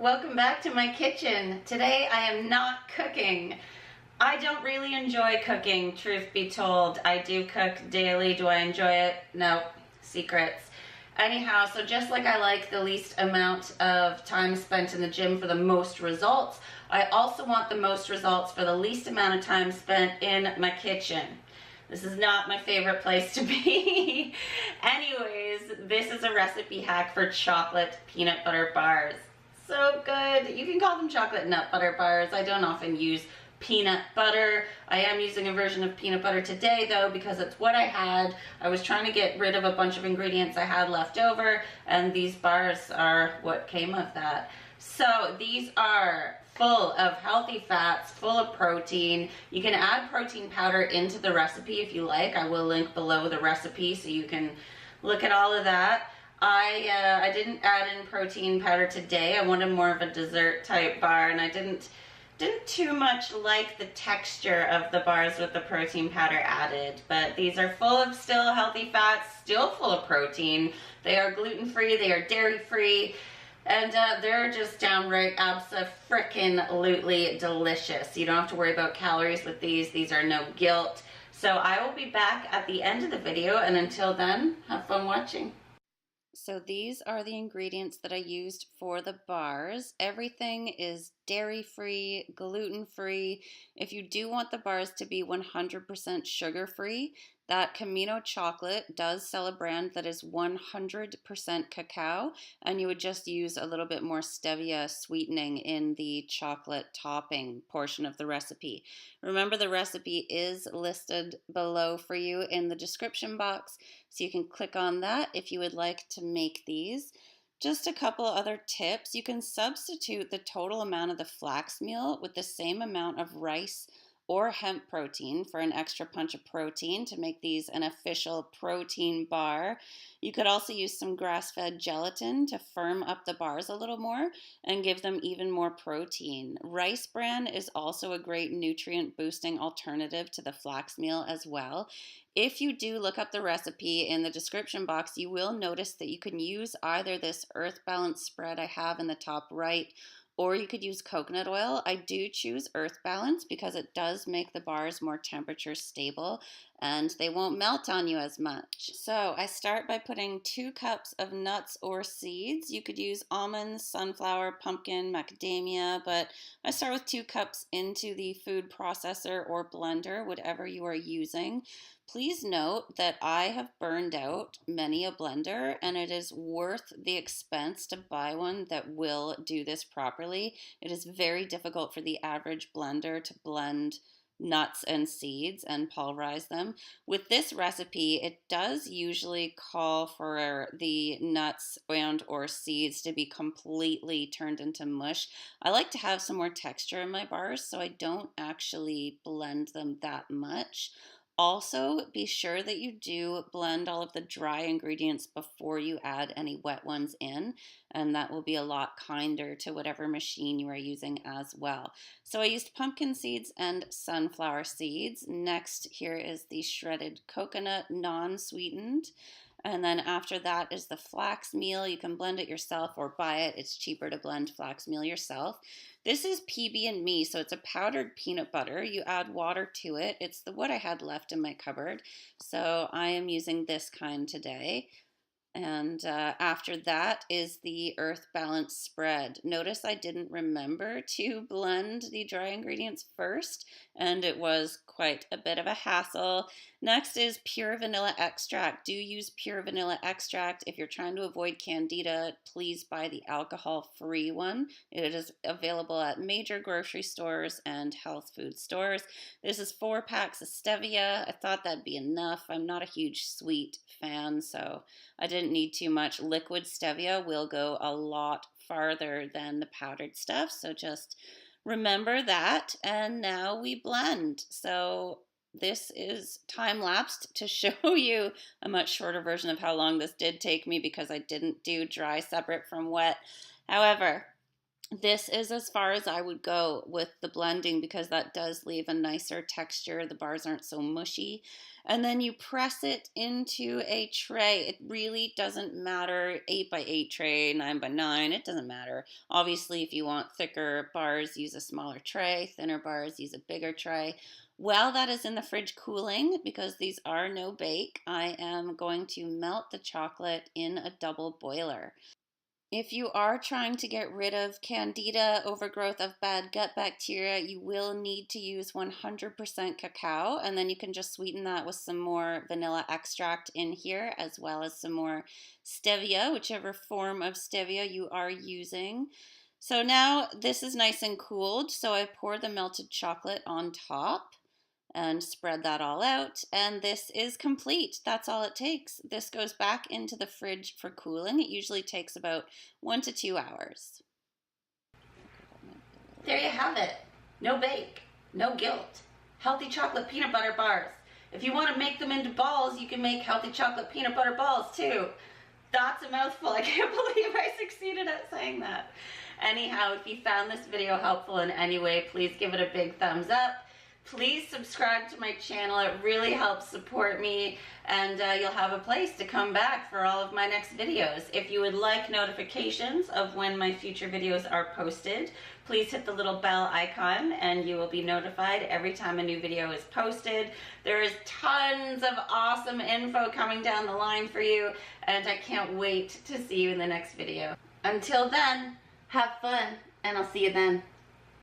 Welcome back to my kitchen. Today I am not cooking. I don't really enjoy cooking, truth be told. I do cook daily. Do I enjoy it? No. Secrets. Anyhow, so just like I like the least amount of time spent in the gym for the most results, I also want the most results for the least amount of time spent in my kitchen. This is not my favorite place to be. Anyways, this is a recipe hack for chocolate peanut butter bars. So good. You can call them chocolate nut butter bars. I don't often use peanut butter. I am using a version of peanut butter today though because it's what I had. I was trying to get rid of a bunch of ingredients I had left over, and these bars are what came of that. So these are full of healthy fats, full of protein. You can add protein powder into the recipe if you like. I will link below the recipe so you can look at all of that. I didn't add in protein powder today. I wanted more of a dessert type bar, and I didn't too much like the texture of the bars with the protein powder added. But these are full of still healthy fats, still full of protein. They are gluten-free, they are dairy-free, and they're just downright abso-frickin-lutely delicious. You don't have to worry about calories with these. These are no guilt. So I will be back at the end of the video, and until then, have fun watching. So these are the ingredients that I used for the bars. Everything is dairy-free, gluten-free. If you do want the bars to be 100% sugar-free, that Camino chocolate does sell a brand that is 100% cacao, and you would just use a little bit more stevia sweetening in the chocolate topping portion of the recipe. Remember, the recipe is listed below for you in the description box, so you can click on that if you would like to make these. Just a couple other tips. You can substitute the total amount of the flax meal with the same amount of rice or hemp protein for an extra punch of protein to make these an official protein bar. You could also use some grass-fed gelatin to firm up the bars a little more and give them even more protein. Rice bran is also a great nutrient boosting alternative to the flax meal as well. If you do look up the recipe in the description box, you will notice that you can use either this earth balance spread I have in the top right, or you could use coconut oil. I do choose earth balance because it does make the bars more temperature stable and they won't melt on you as much. So I start by putting 2 cups of nuts or seeds. You could use almonds, sunflower, pumpkin, macadamia, but I start with 2 cups into the food processor or blender, whatever you are using. Please note that I have burned out many a blender, and it is worth the expense to buy one that will do this properly. It is very difficult for the average blender to blend nuts and seeds and pulverize them. With this recipe, it does usually call for the nuts and or seeds to be completely turned into mush. I like to have some more texture in my bars, so I don't actually blend them that much. Also, be sure that you do blend all of the dry ingredients before you add any wet ones in, and that will be a lot kinder to whatever machine you are using as well. So I used pumpkin seeds and sunflower seeds. Next, here is the shredded coconut, non-sweetened. And then after that is the flax meal. You can blend it yourself or buy it. It's cheaper to blend flax meal yourself. This is PB&Me, so it's a powdered peanut butter. You add water to it. It's what I had left in my cupboard, so I am using this kind today. And after that is the earth balance spread. Notice I didn't remember to blend the dry ingredients first, and it was quite a bit of a hassle. Next is pure vanilla extract. Do use pure vanilla extract. If you're trying to avoid candida, please buy the alcohol-free one. It is available at major grocery stores and health food stores. This is 4 packs of stevia. I thought that'd be enough. I'm not a huge sweet fan, so I didn't need too much. Liquid stevia will go a lot farther than the powdered stuff, so just remember that. And now we blend. So this is time-lapsed to show you a much shorter version of how long this did take me because I didn't do dry separate from wet. However, This is as far as I would go with the blending because that does leave a nicer texture. The bars aren't so mushy. And then you press it into a tray. It really doesn't matter, 8x8 tray, 9x9, it doesn't matter. Obviously, if you want thicker bars, use a smaller tray. Thinner bars, use a bigger tray. While that is in the fridge cooling, because these are no bake, I am going to melt the chocolate in a double boiler. If you are trying to get rid of candida, overgrowth of bad gut bacteria, you will need to use 100% cacao, and then you can just sweeten that with some more vanilla extract in here, as well as some more stevia, whichever form of stevia you are using. So now this is nice and cooled, so I pour the melted chocolate on top and spread that all out, and this is complete. That's all it takes. This goes back into the fridge for cooling. It usually takes about 1 to 2 hours. There you have it. No bake, no guilt. Healthy chocolate peanut butter bars. If you want to make them into balls, you can make healthy chocolate peanut butter balls too. That's a mouthful. I can't believe I succeeded at saying that. Anyhow, if you found this video helpful in any way, please give it a big thumbs up. Please subscribe to my channel. It really helps support me, and you'll have a place to come back for all of my next videos. If you would like notifications of when my future videos are posted, please hit the little bell icon and you will be notified every time a new video is posted. There is tons of awesome info coming down the line for you, and I can't wait to see you in the next video. Until then, have fun, and I'll see you then.